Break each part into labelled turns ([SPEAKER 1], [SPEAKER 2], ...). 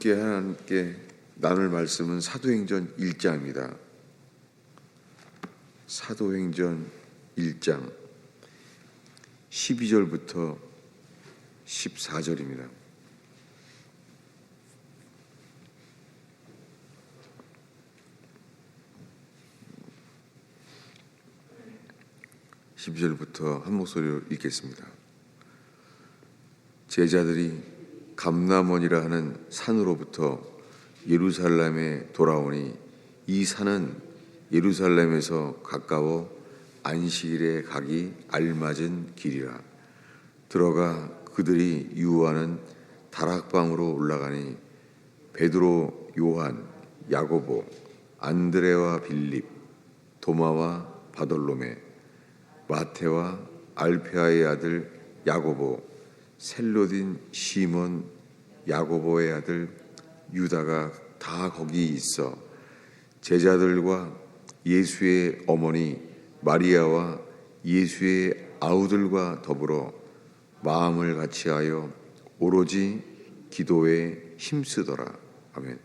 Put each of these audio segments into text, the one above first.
[SPEAKER 1] 함께 하나님께 나눌 말씀은 사도행전 1장입니다. 사도행전 1장 12절부터 14절입니다. (12절부터) 한 목소리로 읽겠습니다. 제자들이 감람원이라 하는 산으로부터 예루살렘에 돌아오니 이 산은 예루살렘에서 가까워 안식일에 가기 알맞은 길이라. 들어가 그들이 유하는 다락방으로 올라가니 베드로, 요한, 야고보, 안드레와 빌립, 도마와 바돌로메, 마태와 알페아의 아들 야고보, 셀로딘 시몬, 야고보의 아들 유다가 다 거기 있어 제자들과 예수의 어머니 마리아와 예수의 아우들과 더불어 마음을 같이하여 오로지 기도에 힘쓰더라. 아멘.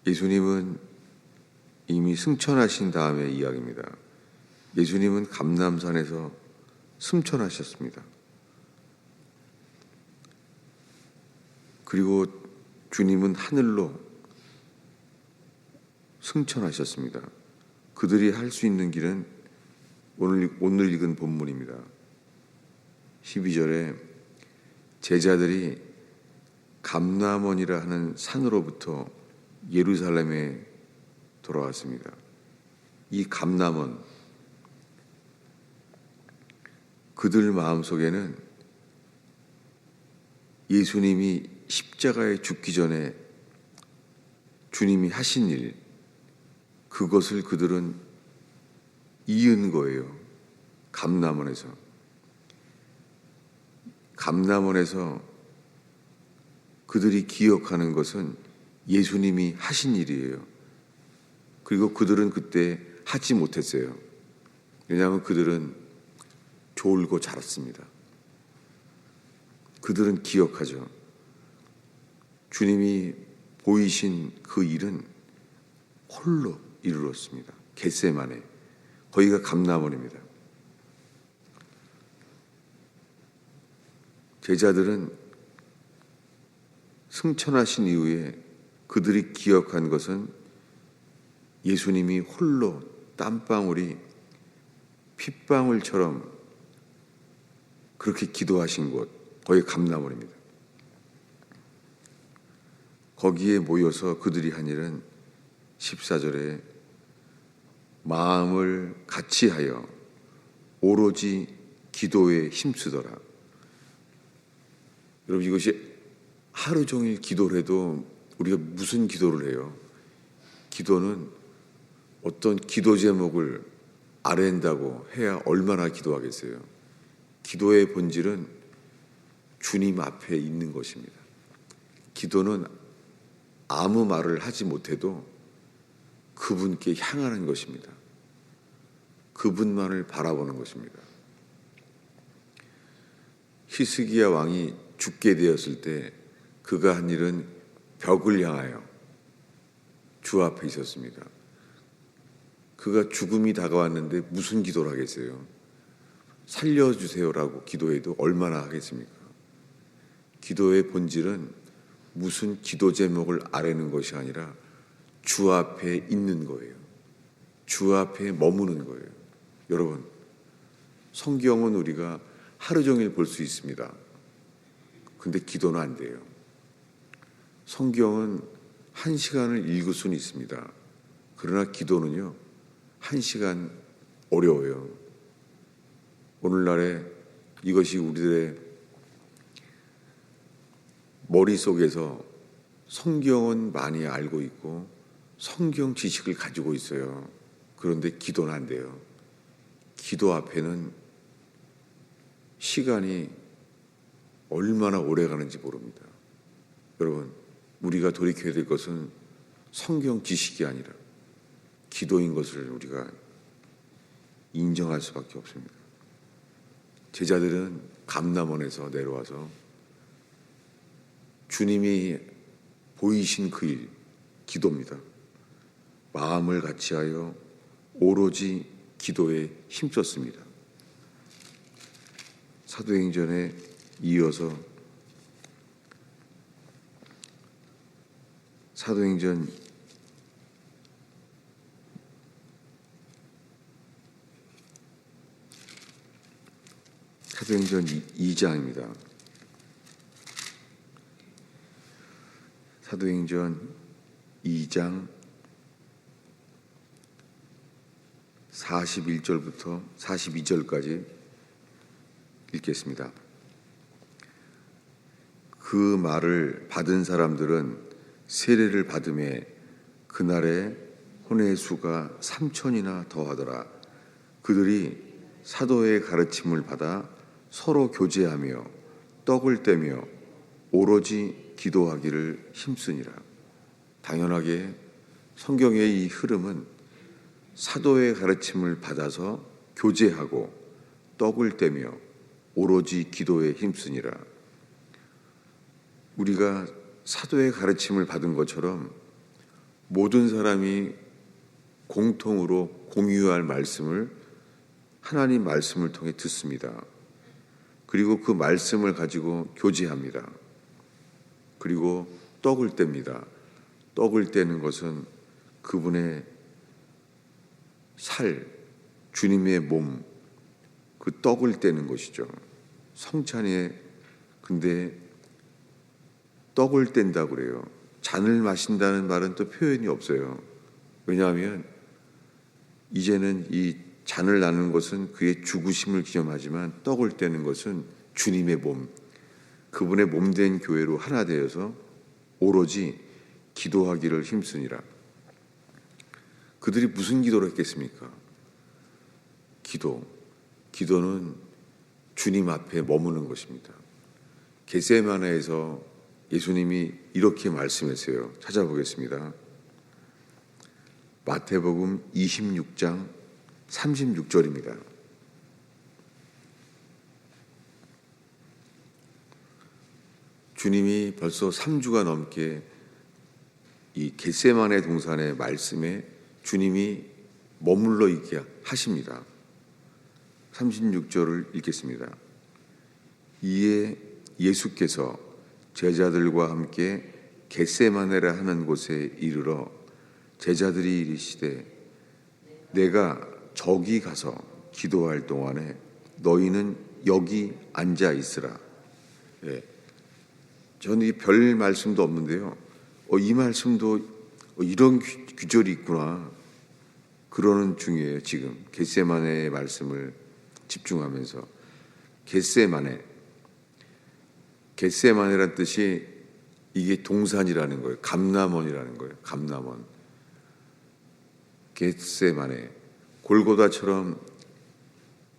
[SPEAKER 1] 예수님은 이미 승천하신 다음의 이야기입니다. 예수님은 감람산에서 승천하셨습니다. 그리고 주님은 하늘로 승천하셨습니다. 그들이 할 수 있는 길은 오늘 읽은 본문입니다. 12절에 제자들이 감람원이라 하는 산으로부터 예루살렘에 돌아왔습니다. 이 감람원, 그들 마음속에는 예수님이 십자가에 죽기 전에 주님이 하신 일, 그것을 그들은 이은 거예요. 감람원에서 그들이 기억하는 것은 예수님이 하신 일이에요. 그리고 그들은 그때 하지 못했어요. 왜냐하면 그들은 졸고 자랐습니다. 그들은 기억하죠. 주님이 보이신 그 일은 홀로 이루었습니다. 겟세마네, 거기가 감람원입니다. 제자들은 승천하신 이후에 그들이 기억한 것은 예수님이 홀로 땀방울이 핏방울처럼 그렇게 기도하신 곳, 거기 감람원입니다. 거기에 모여서 그들이 한 일은 14절에 마음을 같이하여 오로지 기도에 힘쓰더라. 여러분, 이것이 하루 종일 기도를 해도 우리가 무슨 기도를 해요? 기도는 어떤 기도 제목을 아랜다고 해야 얼마나 기도하겠어요? 기도의 본질은 주님 앞에 있는 것입니다. 기도는 아무 말을 하지 못해도 그분께 향하는 것입니다. 그분만을 바라보는 것입니다. 히스기야 왕이 죽게 되었을 때 그가 한 일은 벽을 향하여 주 앞에 있었습니다. 그가 죽음이 다가왔는데 무슨 기도를 하겠어요? 살려주세요라고 기도해도 얼마나 하겠습니까? 기도의 본질은 무슨 기도 제목을 아뢰는 것이 아니라 주 앞에 있는 거예요. 주 앞에 머무는 거예요. 여러분, 성경은 우리가 하루 종일 볼 수 있습니다. 근데 기도는 안 돼요. 성경은 1시간을 읽을 수는 있습니다. 그러나 기도는요, 1시간 어려워요. 오늘날에 이것이 우리들의 머릿속에서 성경은 많이 알고 있고 성경 지식을 가지고 있어요. 그런데 기도는 안 돼요. 기도 앞에는 시간이 얼마나 오래 가는지 모릅니다. 여러분, 우리가 돌이켜야 될 것은 성경 지식이 아니라 기도인 것을 우리가 인정할 수밖에 없습니다. 제자들은 감람원에서 내려와서 주님이 보이신 그 일, 기도입니다. 마음을 같이하여 오로지 기도에 힘썼습니다. 사도행전에 이어서 사도행전 2장입니다. 사도행전 2장 41절부터 42절까지 읽겠습니다. 그 말을 받은 사람들은 세례를 받음에 그날에 혼의 수가 3,000이나 더하더라. 그들이 사도의 가르침을 받아 서로 교제하며 떡을 떼며 오로지 기도하기를 힘쓰니라. 당연하게 성경의 이 흐름은 사도의 가르침을 받아서 교제하고 떡을 떼며 오로지 기도에 힘쓰니라. 우리가 사도의 가르침을 받은 것처럼 모든 사람이 공통으로 공유할 말씀을 하나님 말씀을 통해 듣습니다. 그리고 그 말씀을 가지고 교제합니다. 그리고 떡을 뗍니다. 떡을 떼는 것은 그분의 살, 주님의 몸, 그 떡을 떼는 것이죠. 성찬에 근데 떡을 뗀다고 그래요. 잔을 마신다는 말은 또 표현이 없어요. 왜냐하면 이제는 이 잔을 나누는 것은 그의 죽으심을 기념하지만 떡을 떼는 것은 주님의 몸, 그분의 몸된 교회로 하나 되어서 오로지 기도하기를 힘쓰니라. 그들이 무슨 기도를 했겠습니까? 기도는 주님 앞에 머무는 것입니다. 겟세마네에서 예수님이 이렇게 말씀했어요. 찾아보겠습니다. 마태복음 26장 36절입니다. 주님이 벌써 3주가 넘게 이 겟세마네 동산의 말씀에 주님이 머물러 있게 하십니다. 36절을 읽겠습니다. 이에 예수께서 제자들과 함께 겟세마네라 하는 곳에 이르러 제자들이 이르시되 내가 저기 가서 기도할 동안에 너희는 여기 앉아 있으라. 예. 저는 이 별 말씀도 없는데요. 이 말씀도 이런 규절이 있구나. 그러는 중이에요. 지금 겟세마네의 말씀을 집중하면서 겟세마네란 뜻이 이게 동산이라는 거예요. 감람원이라는 거예요. 감람원. 겟세마네. 골고다처럼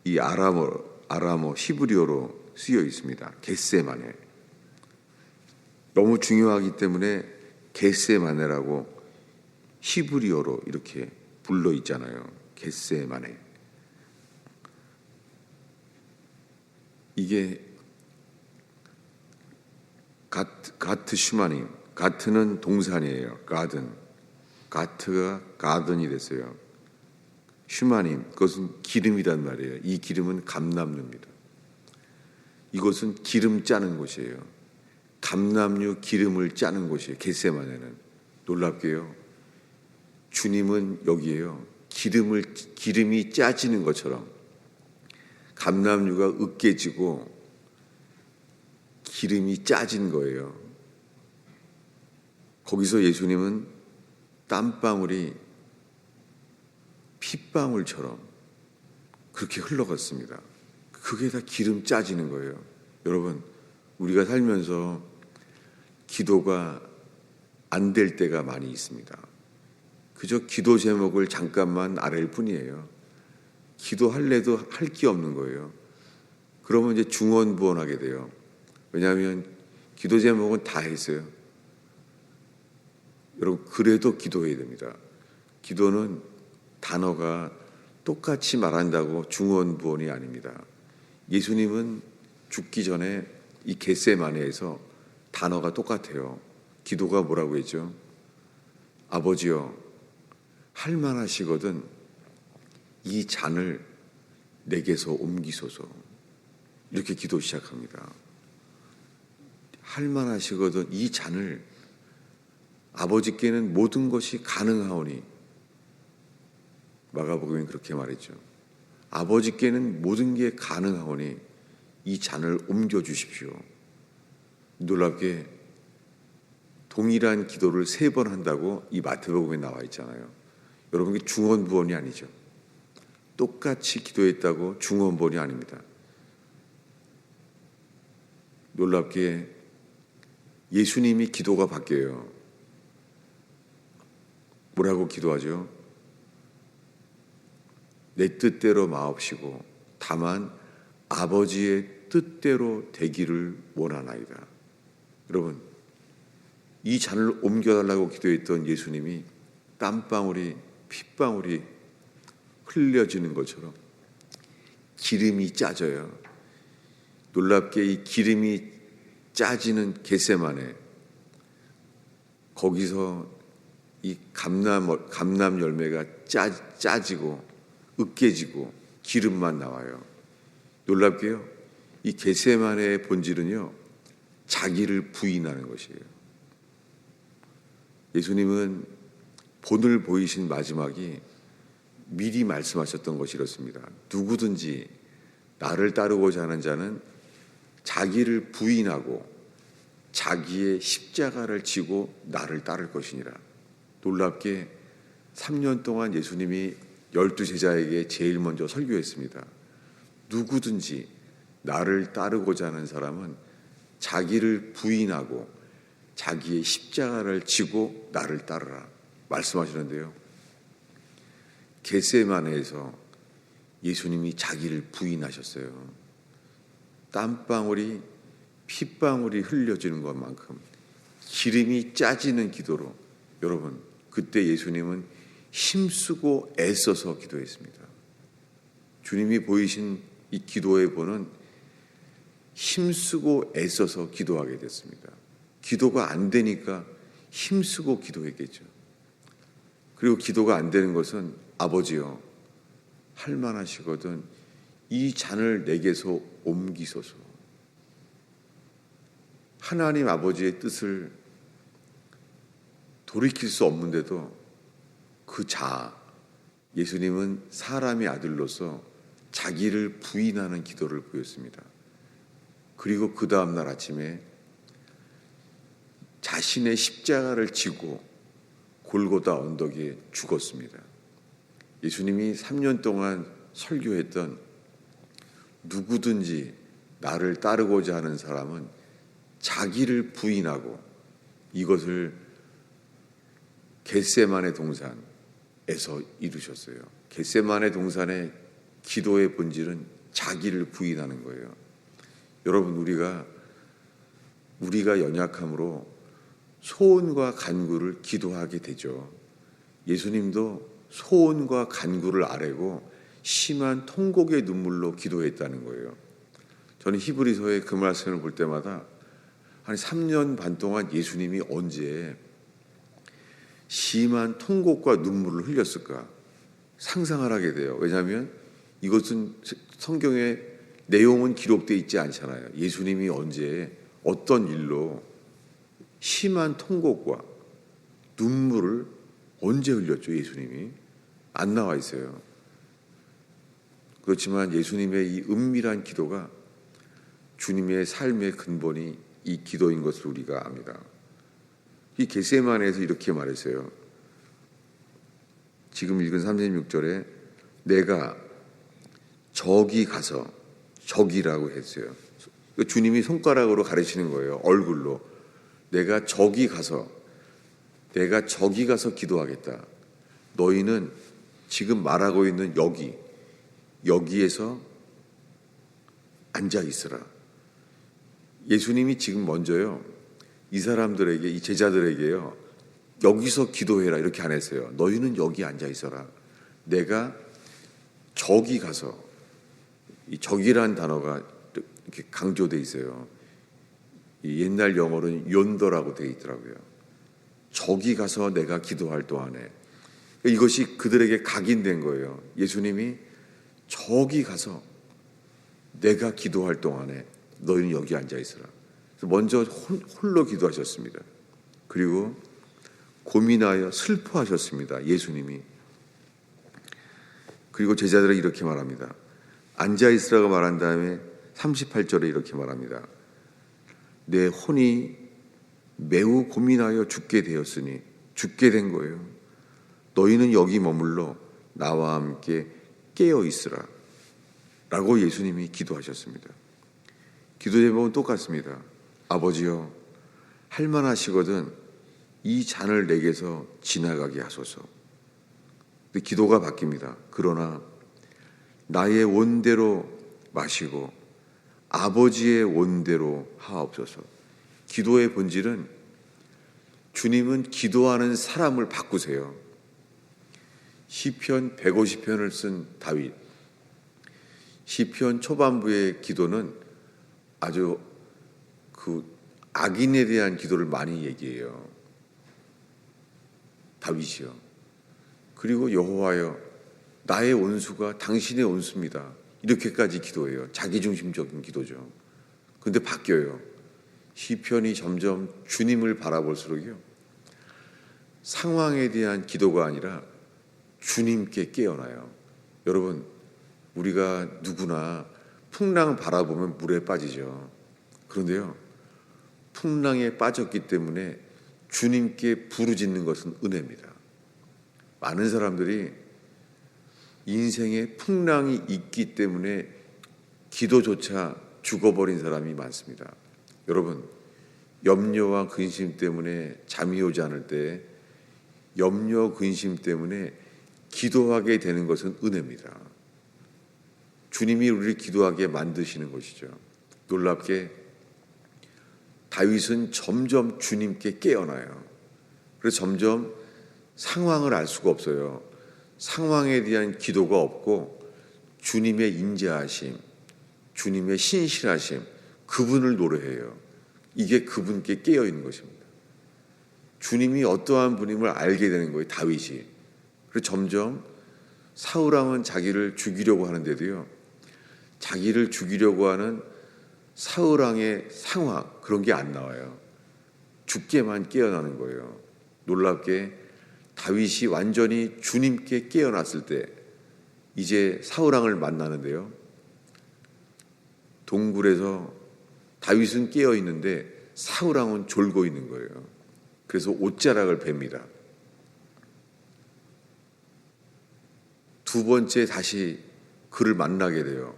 [SPEAKER 1] 이 아람어 히브리어로 쓰여 있습니다. 겟세마네. 너무 중요하기 때문에 겟세마네라고 히브리어로 이렇게 불러 있잖아요. 겟세마네. 이게 가트 슈마님, 가트는 동산이에요. 가트가 가든이 됐어요. 슈마님, 그것은 기름이란 말이에요. 이 기름은 감람류입니다. 이것은 기름 짜는 곳이에요. 감람류 기름을 짜는 곳이에요. 겟세마네는. 놀랍게요. 주님은 여기에요. 기름이 짜지는 것처럼 감람류가 으깨지고 기름이 짜진 거예요. 거기서 예수님은 땀방울이 핏방울처럼 그렇게 흘러갔습니다. 그게 다 기름 짜지는 거예요. 여러분, 우리가 살면서 기도가 안 될 때가 많이 있습니다. 그저 기도 제목을 잠깐만 아랠 뿐이에요. 기도할래도 할 게 없는 거예요. 그러면 이제 중언부언하게 돼요. 왜냐하면 기도 제목은 다 했어요. 여러분, 그래도 기도해야 됩니다. 기도는 단어가 똑같이 말한다고 중언부언이 아닙니다. 예수님은 죽기 전에 이 겟세마네에서 단어가 똑같아요. 기도가 뭐라고 했죠? 아버지여, 할만하시거든 이 잔을 내게서 옮기소서. 이렇게 기도 시작합니다. 할만하시거든 이 잔을, 아버지께는 모든 것이 가능하오니, 마가복음에 그렇게 말했죠. 아버지께는 모든 게 가능하오니 이 잔을 옮겨주십시오. 놀랍게 동일한 기도를 3번 한다고 이 마태복음에 나와 있잖아요. 여러분, 이게 중언부언이 아니죠. 똑같이 기도했다고 중언부언이 아닙니다. 놀랍게 예수님이 기도가 바뀌어요. 뭐라고 기도하죠? 내 뜻대로 마옵시고 다만 아버지의 뜻대로 되기를 원하나이다. 여러분, 이 잔을 옮겨달라고 기도했던 예수님이 땀방울이 핏방울이 흘려지는 것처럼 기름이 짜져요. 놀랍게 이 기름이 짜지는 겟세마네, 거기서 이 감람 열매가 짜지고 으깨지고 기름만 나와요. 놀랍게요, 이 겟세마네의 본질은요, 자기를 부인하는 것이에요. 예수님은 본을 보이신 마지막이 미리 말씀하셨던 것이 이렇습니다. 누구든지 나를 따르고자 하는 자는 자기를 부인하고 자기의 십자가를 지고 나를 따를 것이니라. 놀랍게 3년 동안 예수님이 12제자에게 제일 먼저 설교했습니다. 누구든지 나를 따르고자 하는 사람은 자기를 부인하고 자기의 십자가를 지고 나를 따르라 말씀하시는데요. 겟세마네에서 예수님이 자기를 부인하셨어요. 땀방울이 핏방울이 흘려지는 것만큼 기름이 짜지는 기도로, 여러분, 그때 예수님은 힘쓰고 애써서 기도했습니다. 주님이 보이신 이 기도의 본은 힘쓰고 애써서 기도하게 됐습니다. 기도가 안 되니까 힘쓰고 기도했겠죠. 그리고 기도가 안 되는 것은 아버지여, 할만하시거든 이 잔을 내게서 옮기소서. 하나님 아버지의 뜻을 돌이킬 수 없는데도 그 자아, 예수님은 사람의 아들로서 자기를 부인하는 기도를 보였습니다. 그리고 그 다음날 아침에 자신의 십자가를 지고 골고다 언덕에 죽었습니다. 예수님이 3년 동안 설교했던 누구든지 나를 따르고자 하는 사람은 자기를 부인하고, 이것을 겟세마네 동산에서 이루셨어요. 겟세마네 동산의 기도의 본질은 자기를 부인하는 거예요. 여러분, 우리가 연약함으로 소원과 간구를 기도하게 되죠. 예수님도 소원과 간구를 아뢰고 심한 통곡의 눈물로 기도했다는 거예요. 저는 히브리서의 그 말씀을 볼 때마다 한 3년 반 동안 예수님이 언제 심한 통곡과 눈물을 흘렸을까 상상을 하게 돼요. 왜냐하면 이것은 성경에 내용은 기록되어 있지 않잖아요. 예수님이 언제 어떤 일로 심한 통곡과 눈물을 언제 흘렸죠? 예수님이 안 나와 있어요. 그렇지만 예수님의 이 은밀한 기도가 주님의 삶의 근본이 이 기도인 것을 우리가 압니다. 이 겟세마네에서 이렇게 말했어요. 지금 읽은 36절에 내가 저기 가서, 저기라고 했어요. 주님이 손가락으로 가르치는 거예요. 얼굴로. 내가 저기 가서 기도하겠다. 너희는 지금 말하고 있는 여기에서 앉아 있으라. 예수님이 지금 먼저요, 이 사람들에게, 이 제자들에게요, 여기서 기도해라 이렇게 안 했어요. 너희는 여기 앉아 있어라. 내가 저기 가서, 이 저기란 단어가 이렇게 강조돼 있어요. 이 옛날 영어로는 연더라고 되어 있더라고요. 저기 가서 내가 기도할 동안에, 이것이 그들에게 각인된 거예요. 예수님이 저기 가서 내가 기도할 동안에 너희는 여기 앉아 있으라. 먼저 홀로 기도하셨습니다. 그리고 고민하여 슬퍼하셨습니다. 예수님이. 그리고 제자들은 이렇게 말합니다. 앉아 있으라고 말한 다음에 38절에 이렇게 말합니다. 내 혼이 매우 고민하여 죽게 되었으니, 죽게 된 거예요. 너희는 여기 머물러 나와 함께 깨어 있으라 라고 예수님이 기도하셨습니다. 기도 제목은 똑같습니다. 아버지여, 할만하시거든 이 잔을 내게서 지나가게 하소서. 근데 기도가 바뀝니다. 그러나 나의 원대로 마시고 아버지의 원대로 하옵소서. 기도의 본질은 주님은 기도하는 사람을 바꾸세요. 시편 150편을 쓴 다윗, 시편 초반부의 기도는 아주 그 악인에 대한 기도를 많이 얘기해요. 다윗이요. 그리고 여호와여, 나의 원수가 당신의 원수입니다. 이렇게까지 기도해요. 자기중심적인 기도죠. 근데 바뀌어요. 시편이 점점 주님을 바라볼수록요, 상황에 대한 기도가 아니라 주님께 깨어나요. 여러분, 우리가 누구나 풍랑 바라보면 물에 빠지죠. 그런데요, 풍랑에 빠졌기 때문에 주님께 부르짖는 것은 은혜입니다. 많은 사람들이 인생에 풍랑이 있기 때문에 기도조차 죽어버린 사람이 많습니다. 여러분, 염려와 근심 때문에 잠이 오지 않을 때, 염려, 근심 때문에 기도하게 되는 것은 은혜입니다. 주님이 우리를 기도하게 만드시는 것이죠. 놀랍게 다윗은 점점 주님께 깨어나요. 그래서 점점 상황을 알 수가 없어요. 상황에 대한 기도가 없고 주님의 인자하심, 주님의 신실하심, 그분을 노래해요. 이게 그분께 깨어있는 것입니다. 주님이 어떠한 분임을 알게 되는 거예요, 다윗이. 그래서 점점 사울왕은 자기를 죽이려고 하는데도요, 자기를 죽이려고 하는 사울왕의 상황, 그런 게 안 나와요. 죽게만 깨어나는 거예요. 놀랍게 다윗이 완전히 주님께 깨어났을 때 이제 사울왕을 만나는데요, 동굴에서 다윗은 깨어 있는데 사울왕은 졸고 있는 거예요. 그래서 옷자락을 뱁니다. 두 번째 다시 그를 만나게 돼요.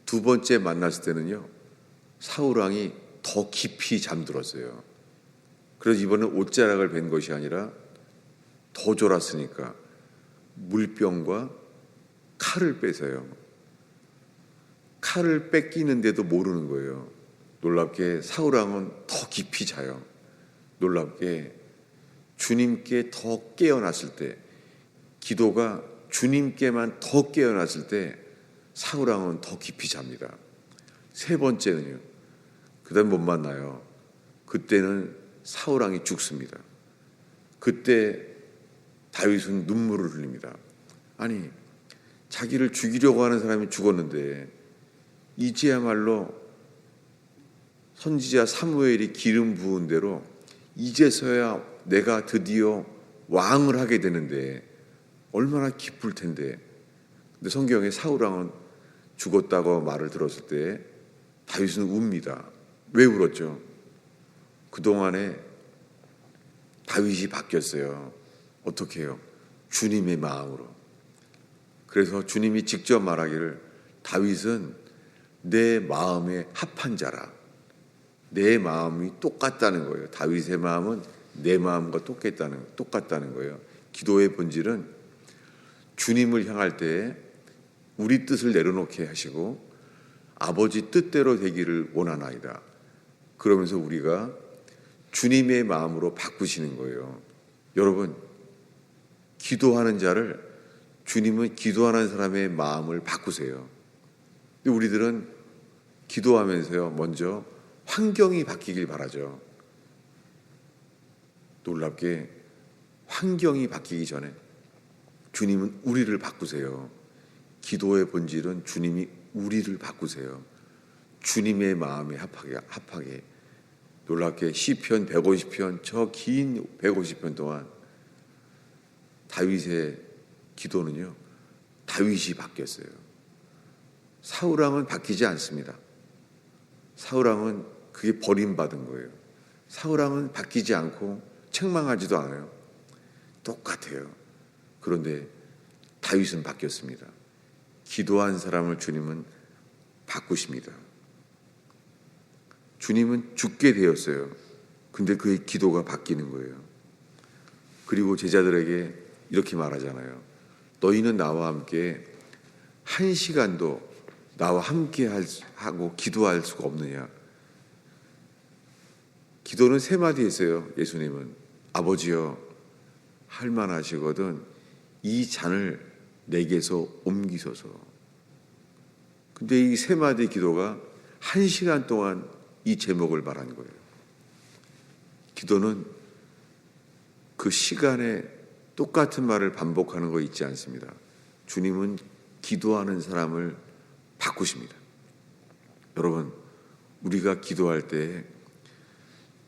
[SPEAKER 1] 두 번째 만났을 때는요, 사울왕이 더 깊이 잠들었어요. 그래서 이번엔 옷자락을 벤 것이 아니라 더 졸았으니까 물병과 칼을 뺏어요. 칼을 뺏기는데도 모르는 거예요. 놀랍게 사울왕은 더 깊이 자요. 놀랍게 주님께 더 깨어났을 때, 기도가 주님께만 더 깨어났을 때 사울왕은 더 깊이 잡니다. 세 번째는요, 그다음 못 만나요. 그때는 사울왕이 죽습니다. 그때 다윗은 눈물을 흘립니다. 아니, 자기를 죽이려고 하는 사람이 죽었는데 이제야말로 선지자 사무엘이 기름 부은 대로 이제서야 내가 드디어 왕을 하게 되는데 얼마나 기쁠 텐데. 근데 성경에 사울왕은 죽었다고 말을 들었을 때 다윗은 웁니다. 왜 울었죠? 그동안에 다윗이 바뀌었어요. 어떻게 해요? 주님의 마음으로. 그래서 주님이 직접 말하기를 다윗은 내 마음에 합한 자라. 내 마음이 똑같다는 거예요. 다윗의 마음은 내 마음과 똑같다는 거예요. 기도의 본질은 주님을 향할 때 우리 뜻을 내려놓게 하시고 아버지 뜻대로 되기를 원하나이다. 그러면서 우리가 주님의 마음으로 바꾸시는 거예요. 여러분, 기도하는 자를, 주님은 기도하는 사람의 마음을 바꾸세요. 근데 우리들은 기도하면서요, 먼저 환경이 바뀌길 바라죠. 놀랍게 환경이 바뀌기 전에 주님은 우리를 바꾸세요. 기도의 본질은 주님이 우리를 바꾸세요. 주님의 마음에 합하게. 놀랍게 시편 150편, 저 긴 150편 동안 다윗의 기도는요, 다윗이 바뀌었어요. 사울왕은 바뀌지 않습니다. 사울왕은 그게 버림받은 거예요. 사울왕은 바뀌지 않고 책망하지도 않아요. 똑같아요. 그런데 다윗은 바뀌었습니다. 기도한 사람을 주님은 바꾸십니다. 주님은 죽게 되었어요. 근데 그의 기도가 바뀌는 거예요. 그리고 제자들에게 이렇게 말하잖아요. 너희는 나와 함께 한 시간도 나와 함께 하고 기도할 수가 없느냐. 기도는 세 마디 했어요. 예수님은 아버지여, 할만하시거든 이 잔을 내게서 옮기소서. 근데 이 세 마디 기도가 한 시간 동안 이 제목을 말한 거예요. 기도는 그 시간에 똑같은 말을 반복하는 거 있지 않습니다. 주님은 기도하는 사람을 바꾸십니다. 여러분, 우리가 기도할 때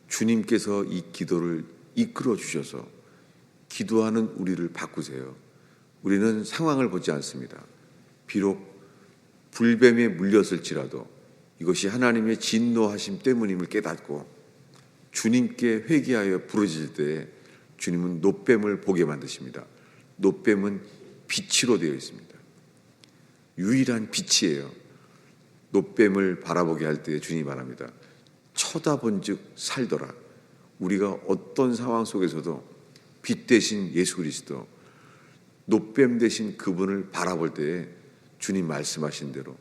[SPEAKER 1] 주님께서 이 기도를 이끌어 주셔서 기도하는 우리를 바꾸세요. 우리는 상황을 보지 않습니다. 비록 불뱀에 물렸을지라도 이것이 하나님의 진노하심 때문임을 깨닫고 주님께 회개하여 부르짖을 때 주님은 놋뱀을 보게 만드십니다. 놋뱀은 빛으로 되어 있습니다. 유일한 빛이에요. 놋뱀을 바라보게 할 때 주님이 말합니다. 쳐다본즉 살더라. 우리가 어떤 상황 속에서도 빛 대신 예수 그리스도, 놋뱀 대신 그분을 바라볼 때에 주님 말씀하신 대로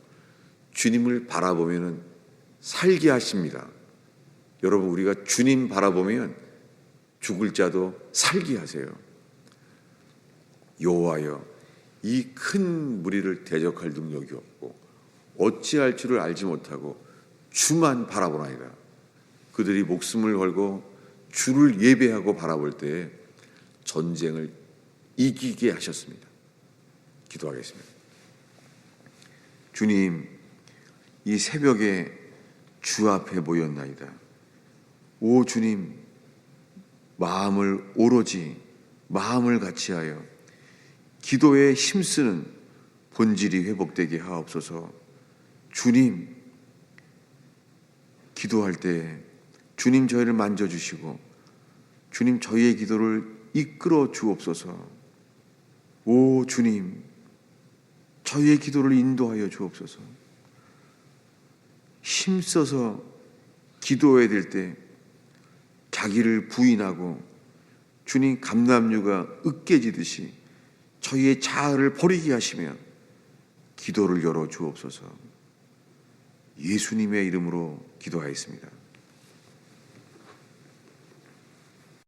[SPEAKER 1] 주님을 바라보면 살게 하십니다. 여러분, 우리가 주님 바라보면 죽을 자도 살게 하세요. 여호와여, 이 큰 무리를 대적할 능력이 없고 어찌할 줄을 알지 못하고 주만 바라보나이다. 그들이 목숨을 걸고 주를 예배하고 바라볼 때 전쟁을 이기게 하셨습니다. 기도하겠습니다. 주님, 이 새벽에 주 앞에 모였나이다. 오 주님, 마음을 오로지 마음을 같이하여 기도에 힘쓰는 본질이 회복되게 하옵소서. 주님, 기도할 때 주님 저희를 만져주시고 주님 저희의 기도를 이끌어 주옵소서. 오 주님, 저희의 기도를 인도하여 주옵소서. 힘써서 기도해야 될 때 자기를 부인하고 주님 감람류가 으깨지듯이 저희의 자아를 버리게 하시며 기도를 열어 주옵소서. 예수님의 이름으로 기도하였습니다.